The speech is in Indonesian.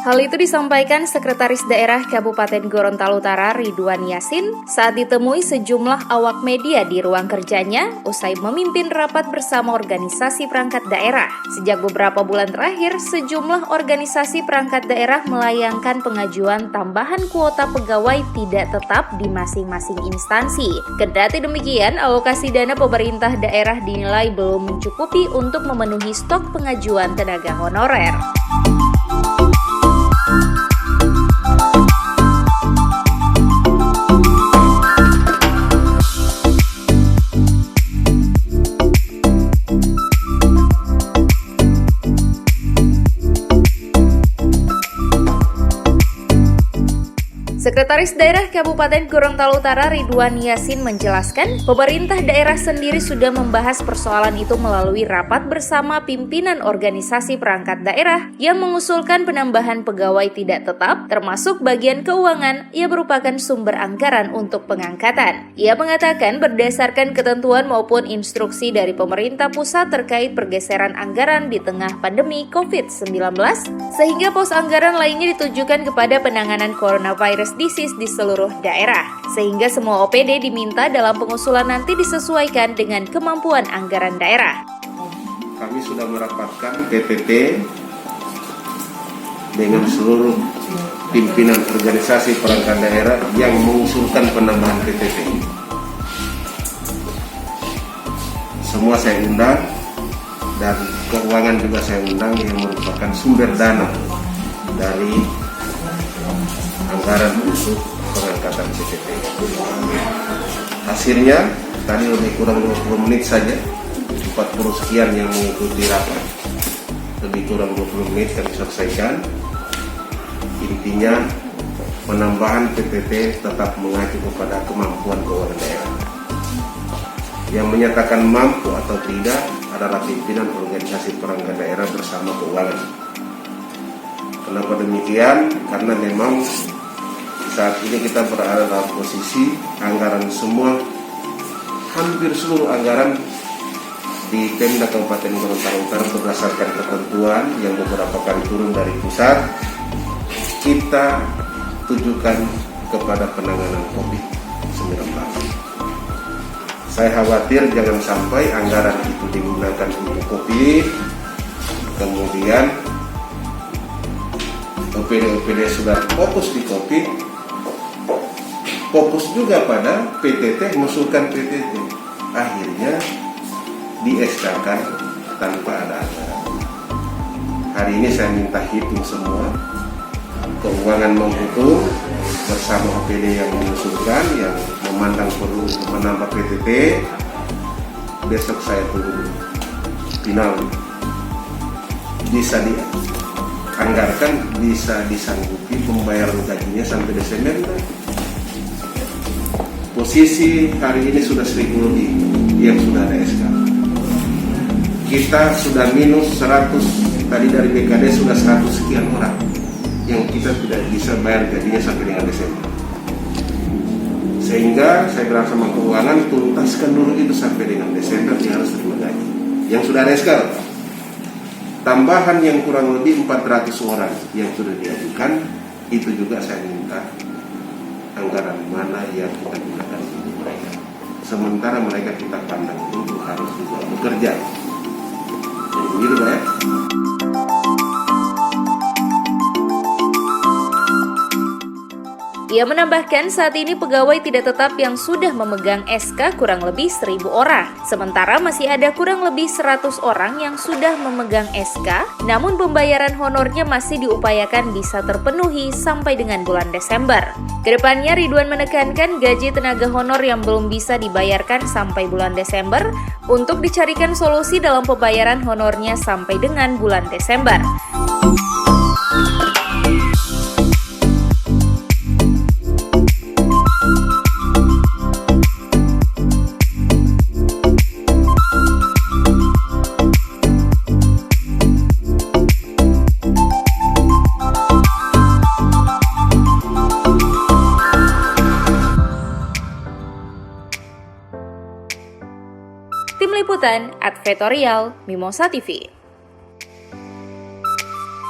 Hal itu disampaikan Sekretaris Daerah Kabupaten Gorontalo Utara Ridwan Yasin saat ditemui sejumlah awak media di ruang kerjanya usai memimpin rapat bersama organisasi perangkat daerah. Sejak beberapa bulan terakhir, sejumlah organisasi perangkat daerah melayangkan pengajuan tambahan kuota pegawai tidak tetap di masing-masing instansi. Kendati demikian, alokasi dana pemerintah daerah dinilai belum mencukupi untuk memenuhi stok pengajuan tenaga honorer. Sekretaris Daerah Kabupaten Gorontalo Utara Ridwan Yasin menjelaskan, pemerintah daerah sendiri sudah membahas persoalan itu melalui rapat bersama pimpinan organisasi perangkat daerah yang mengusulkan penambahan pegawai tidak tetap, termasuk bagian keuangan yang merupakan sumber anggaran untuk pengangkatan. Ia mengatakan berdasarkan ketentuan maupun instruksi dari pemerintah pusat terkait pergeseran anggaran di tengah pandemi COVID-19, sehingga pos anggaran lainnya ditujukan kepada penanganan coronavirus disease di seluruh daerah, sehingga semua OPD diminta dalam pengusulan nanti disesuaikan dengan kemampuan anggaran daerah. Kami sudah merapatkan PPT dengan seluruh pimpinan organisasi perangkat daerah yang mengusulkan penambahan PPT. Semua saya undang dan keuangan juga saya undang yang merupakan sumber dana dari anggaran untuk pengangkatan PPT. Hasilnya tadi lebih kurang 20 menit saja, 40 sekian yang mengikuti rapat, lebih kurang 20 menit kami selesaikan. Intinya penambahan PPT tetap mengacu kepada kemampuan keuangan daerah. Yang menyatakan mampu atau tidak adalah pimpinan organisasi perangkat daerah bersama keuangan. Kenapa demikian? Karena memang saat ini kita berada dalam posisi anggaran semua, hampir seluruh anggaran di Pemda Kabupaten Gorontalo Utara berdasarkan ketentuan yang beberapa kali turun dari pusat, kita tujukan kepada penanganan COVID-19. Saya khawatir jangan sampai anggaran itu digunakan untuk COVID, kemudian OPD sudah fokus di COVID, fokus juga pada PTT, mengusulkan PTT, akhirnya di-SK-kan tanpa ada anggaran. Hari ini saya minta hitung semua, keuangan menghitung bersama OPD yang mengusulkan, yang memandang perlu untuk menambah PTT. Besok saya tunggu final, bisa dianggarkan, bisa disanggupi pembayaran gajinya sampai Desember. Posisi hari ini sudah 1.000 lebih yang sudah ada SK. Kita sudah minus 100, tadi dari BKD sudah 100 sekian orang yang kita tidak bisa bayar gajinya sampai dengan Desember. Sehingga saya bilang sama keuangan, tuntaskan dulu itu sampai dengan Desember, dia harus terima gaji yang sudah ada SK. Tambahan yang kurang lebih 400 orang yang sudah diajukan, itu juga saya minta anggaran mana yang kita gunakan untuk mereka. Sementara mereka kita pandang untuk harus juga bekerja. Jadi begitu Pak ya. Ia menambahkan saat ini pegawai tidak tetap yang sudah memegang SK kurang lebih 1.000 orang. Sementara masih ada kurang lebih 100 orang yang sudah memegang SK, namun pembayaran honornya masih diupayakan bisa terpenuhi sampai dengan bulan Desember. Kedepannya Ridwan menekankan gaji tenaga honor yang belum bisa dibayarkan sampai bulan Desember untuk dicarikan solusi dalam pembayaran honornya sampai dengan bulan Desember. Tim Liputan, Advertorial, Mimosa TV.